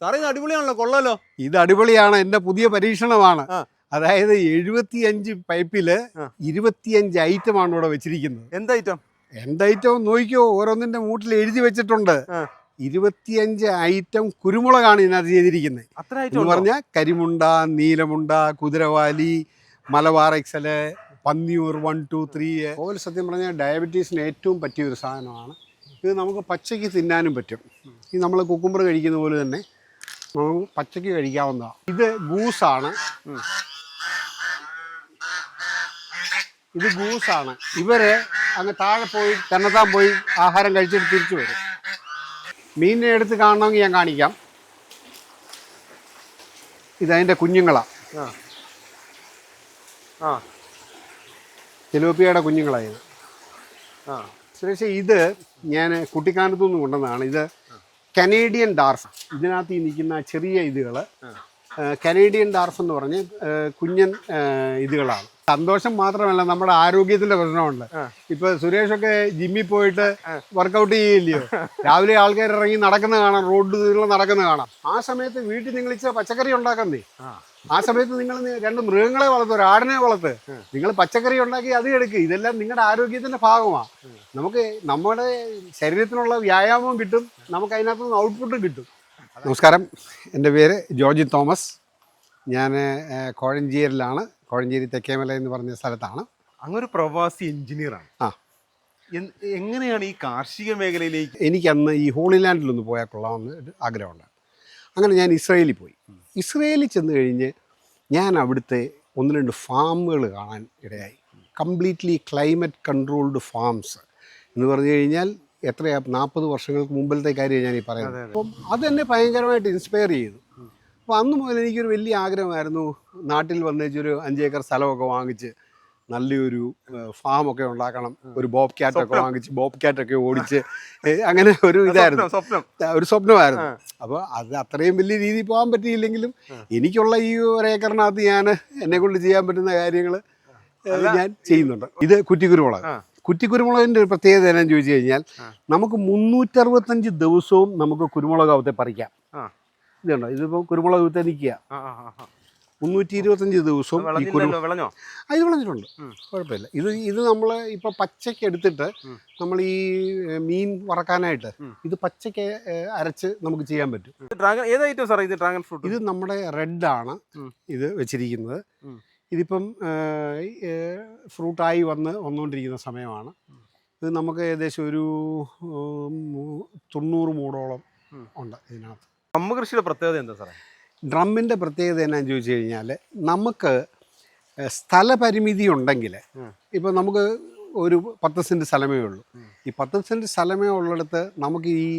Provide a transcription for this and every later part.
സാറേ ഇത് അടിപൊളിയാണല്ലോ, കൊള്ളാലോ. ഇത് അടിപൊളിയാണ്, എൻ്റെ പുതിയ പരീക്ഷണമാണ്. അതായത് 75 പൈപ്പില് 25 ഐറ്റമാണ് ഇവിടെ വെച്ചിരിക്കുന്നത്. എന്ത് ഐറ്റം? എന്ത് ഐറ്റം നോക്കിയോ, ഓരോന്നിന്റെ മൂട്ടിൽ എഴുതി വെച്ചിട്ടുണ്ട്. 25 ഐറ്റം കുരുമുളകാണ് ഇതിനകത്ത് ചെയ്തിരിക്കുന്നത്. എന്ന് പറഞ്ഞാൽ കരിമുണ്ട, നീലമുണ്ട, കുതിരവാലി, മലബാർ എക്സല്, പന്നിയൂർ 1, 2, 3. അതുപോലെ സത്യം പറഞ്ഞാൽ ഡയബറ്റീസിന് ഏറ്റവും പറ്റിയ ഒരു സാധനമാണ്. ഇത് നമുക്ക് പച്ചയ്ക്ക് തിന്നാനും പറ്റും. ഇത് നമ്മൾ കുക്കുംബർ കഴിക്കുന്ന പോലെ തന്നെ നമുക്ക് പച്ചയ്ക്ക് കഴിക്കാവുന്നതാണ്. ഇത് ഗൂസാണ്. ഇത് ഗൂസാണ്. ഇവര് അങ്ങ് താഴെ പോയി തന്നെത്താൻ പോയി ആഹാരം കഴിച്ചിട്ട് തിരിച്ചു വരും. മീനിനെ എടുത്ത് കാണണമെങ്കിൽ ഞാൻ കാണിക്കാം. ഇതതിൻ്റെ കുഞ്ഞുങ്ങളാണ്. തിലോപ്പിയയുടെ കുഞ്ഞുങ്ങളായത്. സുരേഷ്, ഇത് ഞാൻ കുട്ടിക്കാനത്തു നിന്ന് കൊണ്ടുവന്നതാണ്. ഇത് കനേഡിയൻ ഡാർഫ്. ഇതിനകത്ത് ഈ നിൽക്കുന്ന ചെറിയ ഇതുകൾ കനേഡിയൻ ഡാർഫ് എന്ന് പറഞ്ഞ് കുഞ്ഞൻ ഇതുകളാണ്. സന്തോഷം മാത്രമല്ല, നമ്മുടെ ആരോഗ്യത്തിന്റെ പ്രശ്നമുണ്ട്. ഇപ്പൊ സുരേഷൊക്കെ ജിമ്മിൽ പോയിട്ട് വർക്കൗട്ട് ചെയ്യില്ലയോ, രാവിലെ ആൾക്കാർ ഇറങ്ങി നടക്കുന്ന കാണാം, റോഡ് നടക്കുന്ന കാണാം. ആ സമയത്ത് വീട്ടിൽ നിങ്ങൾ ഇച്ചിരി പച്ചക്കറി ഉണ്ടാക്കുന്നേ. ആ സമയത്ത് നിങ്ങൾ 2 മൃഗങ്ങളെ വളർത്ത്, ഒരു ആടിനെ വളർത്ത്, നിങ്ങൾ പച്ചക്കറി ഉണ്ടാക്കി അത് എടുക്കുക. ഇതെല്ലാം നിങ്ങളുടെ ആരോഗ്യത്തിന്റെ ഭാഗമാണ്. നമുക്ക് നമ്മുടെ ശരീരത്തിനുള്ള വ്യായാമവും കിട്ടും, നമുക്ക് അതിനകത്ത് നിന്ന് ഔട്ട്പുട്ടും കിട്ടും. നമസ്കാരം, എൻ്റെ പേര് ജോർജി തോമസ്. ഞാൻ കോഴഞ്ചേരിയിലാണ്. കോഴഞ്ചേരി തെക്കേമല എന്ന് പറഞ്ഞ സ്ഥലത്താണ്. അങ്ങൊരു പ്രവാസി എഞ്ചിനീയറാണ്. എങ്ങനെയാണ് ഈ കാർഷിക മേഖലയിലേക്ക്? എനിക്കന്ന് ഈ ഹോളി ലാൻഡിലൊന്ന് പോയാൽ കൊള്ളാമെന്ന് ഒരു ആഗ്രഹമുണ്ട്. അങ്ങനെ ഞാൻ ഇസ്രയേലിൽ പോയി. ഇസ്രയേലിൽ ചെന്ന് കഴിഞ്ഞ് ഞാൻ അവിടുത്തെ 1-2 ഫാമുകൾ കാണാൻ ഇടയായി. കംപ്ലീറ്റ്ലി ക്ലൈമറ്റ് കൺട്രോൾഡ് ഫാംസ് എന്ന് പറഞ്ഞു കഴിഞ്ഞാൽ എത്രയാ 40 വർഷങ്ങൾക്ക് മുമ്പിലത്തെ കാര്യം ഞാൻ ഈ പറയുന്നത്. അപ്പം അതെന്നെ ഭയങ്കരമായിട്ട് ഇൻസ്പയർ ചെയ്തു. അപ്പോൾ അന്ന് മുതൽ എനിക്കൊരു വലിയ ആഗ്രഹമായിരുന്നു, നാട്ടിൽ വന്നേച്ചൊരു 5 ഏക്കർ സ്ഥലമൊക്കെ വാങ്ങിച്ച് നല്ലൊരു ഫാമൊക്കെ ഉണ്ടാക്കണം, ഒരു ബോബ് ക്യാറ്റൊക്കെ വാങ്ങിച്ച് ബോബ് ക്യാറ്റൊക്കെ ഓടിച്ച് അങ്ങനെ ഒരു ഇതായിരുന്നു, ഒരു സ്വപ്നമായിരുന്നു. അപ്പോൾ അത് അത്രയും വലിയ രീതിയിൽ പോകാൻ പറ്റിയില്ലെങ്കിലും എനിക്കുള്ള ഈ 1 ഏക്കറിനകത്ത് ഞാൻ എന്നെ കൊണ്ട് ചെയ്യാൻ പറ്റുന്ന കാര്യങ്ങൾ ഞാൻ ചെയ്യുന്നുണ്ട്. ഇത് കുറ്റിക്കുരുമുളക്. കുറ്റിക്കുരുമുളകിൻ്റെ ഒരു പ്രത്യേകത എന്നാന്ന് ചോദിച്ചു കഴിഞ്ഞാൽ നമുക്ക് 365 ദിവസവും നമുക്ക് കുരുമുളക് അകത്തെ പറിക്കാം. ഇതുണ്ടോ, ഇതിപ്പോൾ കുരുമുളക് വിത്ത് നിൽക്കുക 325 ദിവസവും. ഇത് വിളഞ്ഞിട്ടുണ്ട്, കുഴപ്പമില്ല. ഇത് നമ്മൾ ഇപ്പോൾ പച്ചയ്ക്ക് എടുത്തിട്ട് നമ്മൾ ഈ മീൻ വറക്കാനായിട്ട് ഇത് പച്ചയ്ക്ക് അരച്ച് നമുക്ക് ചെയ്യാൻ പറ്റും. ഇത് നമ്മുടെ റെഡാണ് ഇത് വെച്ചിരിക്കുന്നത്. ഇതിപ്പം ഫ്രൂട്ടായി വന്നുകൊണ്ടിരിക്കുന്ന സമയമാണ്. ഇത് നമുക്ക് ഏകദേശം ഒരു 90 മൂടോളം ഉണ്ട് ഇതിനകത്ത്. ഡ്രം കൃഷിയുടെ പ്രത്യേകത എന്താ സാറേ? ഡ്രമ്മിൻ്റെ പ്രത്യേകത എന്നാന്ന് ചോദിച്ചു കഴിഞ്ഞാൽ നമുക്ക് സ്ഥലപരിമിതി ഉണ്ടെങ്കിൽ, ഇപ്പം നമുക്ക് ഒരു 10 സെൻറ്റ് സ്ഥലമേ ഉള്ളൂ. ഈ 10 സെൻറ്റ് സ്ഥലമേ ഉള്ളിടത്ത് നമുക്ക് ഈ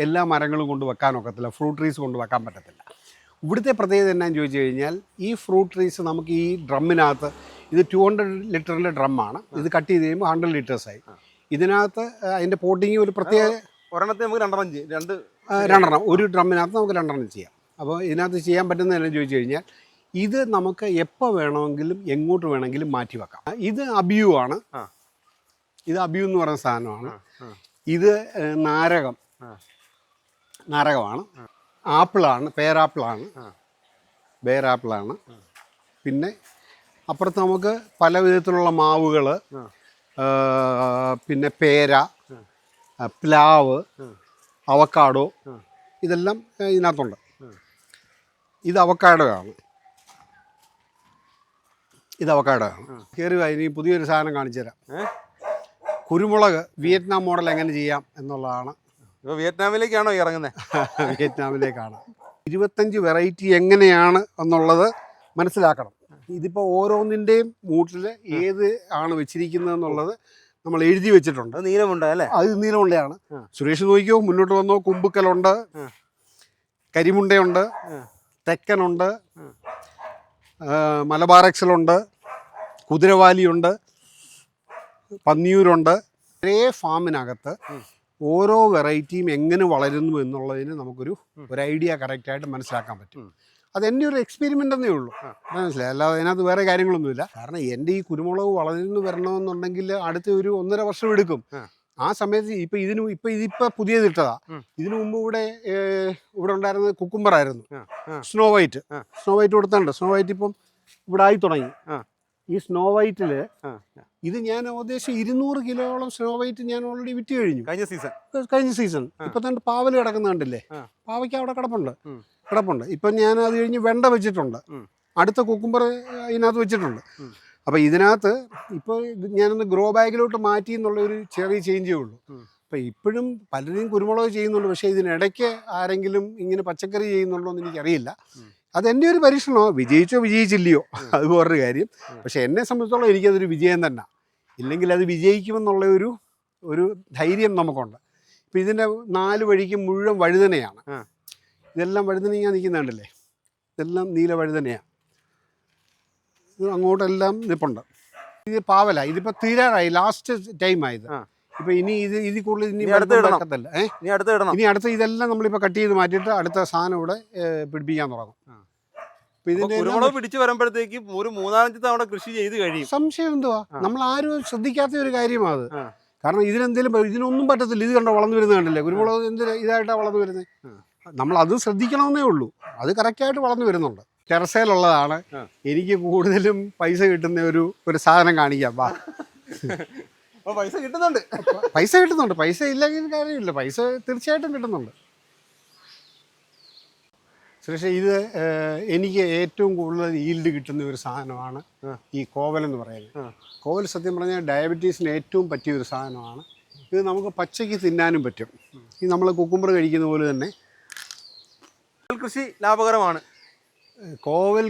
എല്ലാ മരങ്ങളും കൊണ്ട് വെക്കാനൊക്കത്തില്ല, ഫ്രൂട്ട് ട്രീസ് കൊണ്ട് വെക്കാൻ പറ്റത്തില്ല. ഇവിടുത്തെ പ്രത്യേകത എന്നാന്ന് ചോദിച്ചു കഴിഞ്ഞാൽ ഈ ഫ്രൂട്ട് ട്രീസ് നമുക്ക് ഈ ഡ്രമ്മിനകത്ത്, ഇത് 200 ലിറ്ററിൻ്റെ ഡ്രമ്മാണ്. ഇത് കട്ട് ചെയ്ത് കഴിയുമ്പോൾ 100 ലിറ്റേഴ്സായി. ഇതിനകത്ത് അതിൻ്റെ പോട്ടിങ് ഒരു പ്രത്യേക ഒരെണ്ണത്തിൽ നമുക്ക് 2 ഒരു ഡ്രമ്മിനകത്ത് നമുക്ക് 2 ചെയ്യാം. അപ്പോൾ ഇതിനകത്ത് ചെയ്യാൻ പറ്റുന്നത് എന്നാന്ന് ചോദിച്ചു കഴിഞ്ഞാൽ ഇത് നമുക്ക് എപ്പോൾ വേണമെങ്കിലും എങ്ങോട്ട് വേണമെങ്കിലും മാറ്റി വെക്കാം. ഇത് അബിയു ആണ്. ഇത് അബിയു എന്ന് പറയുന്ന സാധനമാണ്. ഇത് നാരകമാണ്. ആപ്പിളാണ്, പേരാപ്പിളാണ്. പിന്നെ അപ്പുറത്ത് നമുക്ക് പല വിധത്തിലുള്ള മാവുകൾ, പിന്നെ പേര, പ്ലാവ്, അവക്കാഡോ, ഇതെല്ലാം ഇതിനകത്തുണ്ട്. ഇത് അവക്കാഡോ ആണ്. കയറി ഇനി പുതിയൊരു സാധനം കാണിച്ചു തരാം. കുരുമുളക് വിയറ്റ്നാം മോഡൽ എങ്ങനെ ചെയ്യാം എന്നുള്ളതാണ്. വിയറ്റ്നാമിലേക്കാണോ ഇറങ്ങുന്നത്? വിയറ്റ്നാമിലേക്കാണ്. 25 വെറൈറ്റി എങ്ങനെയാണ് എന്നുള്ളത് മനസ്സിലാക്കണം. ഇതിപ്പോൾ ഓരോന്നിൻ്റെയും മൂട്ടിൽ ഏത് ആണ് വെച്ചിരിക്കുന്നത് എന്നുള്ളത് നമ്മൾ എഴുതി വെച്ചിട്ടുണ്ട്. നീലമുണ്ട അല്ലേ? അത് നീലമുണ്ടയാണ്. സുരേഷ് നോക്കിയോ, മുന്നോട്ട് വന്നോ. കുമ്പുക്കലുണ്ട്, കരിമുണ്ടയുണ്ട്, തെക്കനുണ്ട്, മലബാർ എക്സലുണ്ട്, കുതിരവാലിയുണ്ട്, പന്നിയൂരുണ്ട്. ഒരേ ഫാമിനകത്ത് ഓരോ വെറൈറ്റിയും എങ്ങനെ വളരുന്നു എന്നുള്ളതിന് നമുക്കൊരു ഐഡിയ കറക്റ്റായിട്ട് മനസ്സിലാക്കാൻ പറ്റും. അതെൻ്റെ ഒരു എക്സ്പെരിമെൻ്റ് എന്നേ ഉള്ളൂ, മനസ്സിലായി. അല്ലാതെ അതിനകത്ത് വേറെ കാര്യങ്ങളൊന്നുമില്ല. കാരണം എൻ്റെ ഈ കുരുമുളക് വളർന്നു വരണമെന്നുണ്ടെങ്കിൽ അടുത്ത ഒരു 1.5 വർഷം എടുക്കും. ആ സമയത്ത് ഇതിപ്പോ പുതിയത് ഇട്ടതാ. ഇതിനു മുമ്പ് ഇവിടെ ഉണ്ടായിരുന്നത് കുക്കുംബർ ആയിരുന്നു, സ്നോ വൈറ്റ് കൊടുത്തുണ്ട്. സ്നോ വൈറ്റ് ഇപ്പം ഇവിടെ ആയി തുടങ്ങി. ഈ സ്നോ വൈറ്റില് ഇത് ഞാൻ ഏകദേശം 200 കിലോയോളം സ്നോ വൈറ്റ് ഞാൻ ഓൾറെഡി വിറ്റ് കഴിഞ്ഞു കഴിഞ്ഞ സീസൺ. ഇപ്പൊ തന്നെ പാവല് കിടക്കുന്നുണ്ടല്ലേ, പാവയ്ക്ക് അവിടെ കിടപ്പുണ്ട്. ഇപ്പൊ ഞാൻ അത് കഴിഞ്ഞ് വെണ്ട വെച്ചിട്ടുണ്ട്, അടുത്ത കുക്കുംബർ ഇതിനകത്ത് വെച്ചിട്ടുണ്ട്. അപ്പോൾ ഇതിനകത്ത് ഇപ്പോൾ ഞാനൊന്ന് ഗ്രോ ബാഗിലോട്ട് മാറ്റി എന്നുള്ള ഒരു ചെറിയ ചേഞ്ചേ ഉള്ളൂ. അപ്പോൾ ഇപ്പോഴും പലരും കുരുമുളക് ചെയ്യുന്നുണ്ട്, പക്ഷേ ഇതിനിടയ്ക്ക് ആരെങ്കിലും ഇങ്ങനെ പച്ചക്കറി ചെയ്യുന്നുണ്ടോ എന്ന് എനിക്കറിയില്ല. അതെൻ്റെ ഒരു പരീക്ഷണമോ, വിജയിച്ചില്ലയോ അത് വേറൊരു കാര്യം. പക്ഷേ എന്നെ സംബന്ധിച്ചോളം എനിക്കതൊരു വിജയം തന്നെ. ഇല്ലെങ്കിൽ അത് വിജയിക്കുമെന്നുള്ള ഒരു ധൈര്യം നമുക്കുണ്ട്. ഇപ്പം ഇതിൻ്റെ 4 വഴിക്ക് മുഴുവൻ വഴുതനയാണ്. ഇതെല്ലാം വഴുതന ഞാൻ നിൽക്കുന്നുണ്ടല്ലേ, ഇതെല്ലാം നീല വഴുതനയാണ്. ഇത് അങ്ങോട്ടെല്ലാം നിൽപ്പുണ്ട്. ഇത് പാവല, ഇതിപ്പോൾ തീരാറായി, ലാസ്റ്റ് ടൈം ആയത്. ഇപ്പൊ ഇനി ഇതിൽ കൂടുതൽ ഇനി അടുത്ത ഇതെല്ലാം നമ്മളിപ്പോൾ കട്ട് ചെയ്ത് മാറ്റിയിട്ട് അടുത്ത സാധനം ഇവിടെ പിടിപ്പിക്കാൻ തുടങ്ങും. കുരുമുളക് പിടിച്ചു വരുമ്പോഴത്തേക്ക് ഒരു 3-4 തവണ കൃഷി ചെയ്ത് കഴിയും. സംശയം എന്തുവാ, നമ്മൾ ആരും ശ്രദ്ധിക്കാത്ത ഒരു കാര്യമാണ് അത്. കാരണം ഇതിനൊന്നും പറ്റത്തില്ല. ഇത് കണ്ടോ വളർന്നു വരുന്നത് കണ്ടില്ലേ, കുരുമുളക് ഇതായിട്ടാണ് വളർന്നു വരുന്നത്. നമ്മൾ അത് ശ്രദ്ധിക്കണമെന്നേ ഉള്ളൂ. അത് കറക്റ്റായിട്ട് വളർന്നു വരുന്നുണ്ട്. ടെറസയിലുള്ളതാണ്. എനിക്ക് കൂടുതലും പൈസ കിട്ടുന്ന ഒരു സാധനം കാണിക്കാം. പൈസ കിട്ടുന്നുണ്ട്. പൈസ ഇല്ലെങ്കിൽ കാര്യമില്ല, പൈസ തീർച്ചയായിട്ടും കിട്ടുന്നുണ്ട്. സുരേഷ്, ഇത് എനിക്ക് ഏറ്റവും കൂടുതൽ ഈൽഡ് കിട്ടുന്ന ഒരു സാധനമാണ് ഈ കോവൽ എന്ന് പറയുന്നത്. കോവൽ സത്യം പറഞ്ഞാൽ ഡയബറ്റീസിന് ഏറ്റവും പറ്റിയ ഒരു സാധനമാണ്. ഇത് നമുക്ക് പച്ചയ്ക്ക് തിന്നാനും പറ്റും. ഈ നമ്മൾ കുക്കുംബർ കഴിക്കുന്ന പോലെ തന്നെ കൃഷി ലാഭകരമാണ്. കോവൽ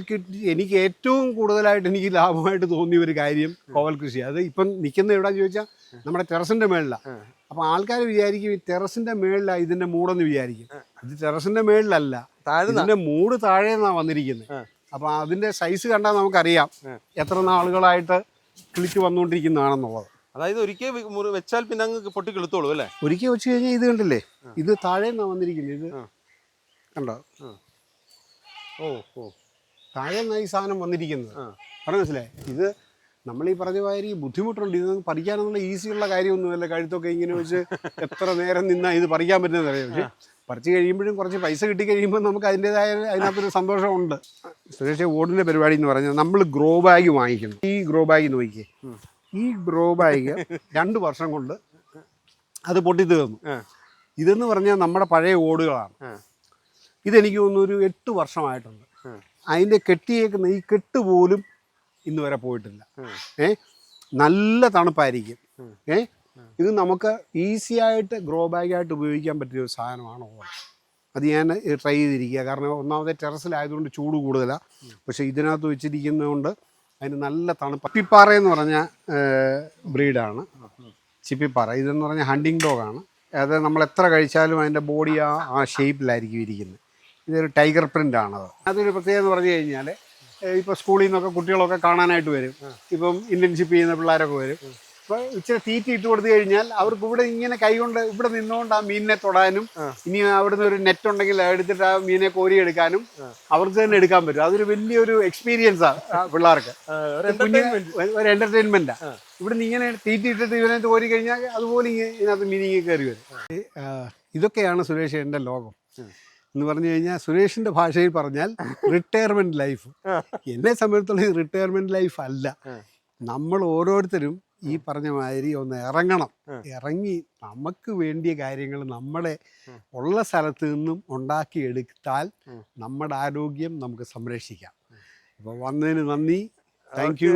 എനിക്ക് ഏറ്റവും കൂടുതലായിട്ട് എനിക്ക് ലാഭമായിട്ട് തോന്നിയ ഒരു കാര്യം കോവൽ കൃഷി. അത് ഇപ്പം നിൽക്കുന്ന എവിടെയാണെന്ന് ചോദിച്ചാൽ നമ്മുടെ ടെറസിൻ്റെ മേളിലാണ്. അപ്പോൾ ആൾക്കാർ വിചാരിക്കും ഈ ടെറസിൻ്റെ മേളിലാണ് ഇതിൻ്റെ മൂടെന്ന് വിചാരിക്കും. ഇത് ടെറസിൻ്റെ മേളിലല്ല, ഇതിൻ്റെ മൂട് താഴെ നിന്നാണ് വന്നിരിക്കുന്നത്. അപ്പോൾ അതിൻ്റെ സൈസ് കണ്ടാൽ നമുക്കറിയാം എത്ര നാളുകളായിട്ട് കിളിച്ച് വന്നുകൊണ്ടിരിക്കുന്നതാണെന്നുള്ളത്. അതായത് ഒരിക്കൽ വെച്ചാൽ പിന്നെ അങ്ങ് പൊട്ടി കിളുത്തോളൂ അല്ലേ? ഒരിക്കൽ വെച്ച് കഴിഞ്ഞാൽ ഇത് കണ്ടില്ലേ, ഇത് താഴെ നിന്നാണ് വന്നിരിക്കുന്നത്. ഇത് കണ്ടോ, താഴെ നിന്നാണ് ഈ സാധനം വന്നിരിക്കുന്നത്. മനസ്സിലായി? ഇത് നമ്മൾ ഈ പറഞ്ഞ മാതിരി ബുദ്ധിമുട്ടുണ്ട്. ഇത് പറിക്കാനെന്നുള്ള ഈസിയുള്ള കാര്യമൊന്നുമല്ല. കഴുത്തൊക്കെ ഇങ്ങനെ വെച്ച് എത്ര നേരം നിന്നാൽ ഇത് പറിക്കാൻ പറ്റുന്നത് അറിയാം. പക്ഷേ പറിച്ച് കഴിയുമ്പോഴും കുറച്ച് പൈസ കിട്ടി കഴിയുമ്പോൾ നമുക്ക് അതിനകത്തൊരു സന്തോഷമുണ്ട്. സുരേഷ്, ഓടിൻ്റെ പരിപാടി എന്ന് പറഞ്ഞാൽ നമ്മൾ ഗ്രോ ബാഗ് വാങ്ങിക്കുന്നു. ഈ ഗ്രോ ബാഗ് നോക്കിയേ, ഈ ഗ്രോ ബാഗ് 2 വർഷം കൊണ്ട് അത് പൊട്ടി തീർന്നു. ഇതെന്ന് പറഞ്ഞാൽ നമ്മുടെ പഴയ ഓടുകളാണ്. ഇതെനിക്ക് തോന്നുന്നു ഒരു 8 വർഷമായിട്ടുണ്ട്. അതിൻ്റെ കെട്ടിയേക്കുന്ന ഈ കെട്ട് പോലും ഇന്ന് വരെ പോയിട്ടില്ല. നല്ല തണുപ്പായിരിക്കും. ഇത് നമുക്ക് ഈസി ആയിട്ട് ഗ്രോ ബാഗായിട്ട് ഉപയോഗിക്കാൻ പറ്റിയ ഒരു സാധനമാണ് ഓട്. അത് ഞാൻ ട്രൈ ചെയ്തിരിക്കുക. കാരണം ഒന്നാമത്തെ ടെറസിലായതുകൊണ്ട് ചൂട് കൂടുതലാണ്. പക്ഷേ ഇതിനകത്ത് വെച്ചിരിക്കുന്നതുകൊണ്ട് അതിന് നല്ല തണുപ്പ്. ചിപ്പിപ്പാറ എന്ന് പറഞ്ഞ ബ്രീഡാണ് ചിപ്പിപ്പാറ. ഇതെന്ന് പറഞ്ഞാൽ ഹണ്ടിങ് ഡോഗാണ്. അത് നമ്മൾ എത്ര കഴിച്ചാലും അതിൻ്റെ ബോഡി ആ ഷേപ്പിലായിരിക്കും ഇരിക്കുന്നത്. ഇതൊരു ടൈഗർ പ്രിൻ്റാണത്. അതൊരു പ്രത്യേകത എന്ന് പറഞ്ഞു കഴിഞ്ഞാൽ ഇപ്പോൾ സ്കൂളിൽ നിന്നൊക്കെ കുട്ടികളൊക്കെ കാണാനായിട്ട് വരും. ഇപ്പം ഇൻറ്റേൺഷിപ്പ് ചെയ്യുന്ന പിള്ളേരൊക്കെ വരും. അപ്പോൾ ഇച്ചിരി തീറ്റ ഇട്ട് കൊടുത്തു കഴിഞ്ഞാൽ അവർക്ക് ഇവിടെ ഇങ്ങനെ കൈകൊണ്ട് ഇവിടെ നിന്നുകൊണ്ട് ആ മീനിനെ തൊടാനും ഇനി അവിടുന്ന് ഒരു നെറ്റ് ഉണ്ടെങ്കിൽ എടുത്തിട്ട് ആ മീനെ കോരിയെടുക്കാനും അവർക്ക് തന്നെ എടുക്കാൻ പറ്റും. അതൊരു വലിയൊരു എക്സ്പീരിയൻസാണ് പിള്ളേർക്ക്, ഒരു എൻ്റർടൈൻമെൻറ്റാണ്. ഇവിടുന്ന് ഇങ്ങനെ തീറ്റ ഇട്ടിട്ട് ഇവനെ കോരി കഴിഞ്ഞാൽ അതുപോലെ ഇതിനകത്ത് മീനിങ് കയറി വരും. ഇതൊക്കെയാണ് സുരേഷ് എൻ്റെ ലോകം എന്ന് പറഞ്ഞു കഴിഞ്ഞാൽ. സുരേഷിൻ്റെ ഭാഷയിൽ പറഞ്ഞാൽ റിട്ടയർമെൻറ്റ് ലൈഫ്. എന്നെ സംബന്ധിച്ചുള്ള ഈ റിട്ടയർമെൻറ്റ് ലൈഫ് അല്ല. നമ്മൾ ഓരോരുത്തരും ഈ പറഞ്ഞ മാതിരി ഒന്ന് ഇറങ്ങി നമുക്ക് വേണ്ടിയ കാര്യങ്ങൾ നമ്മുടെ ഉള്ള സ്ഥലത്ത് നിന്നും ഉണ്ടാക്കിയെടുത്താൽ നമ്മുടെ ആരോഗ്യം നമുക്ക് സംരക്ഷിക്കാം. അപ്പോൾ വന്നതിന് നന്ദി. Thank you.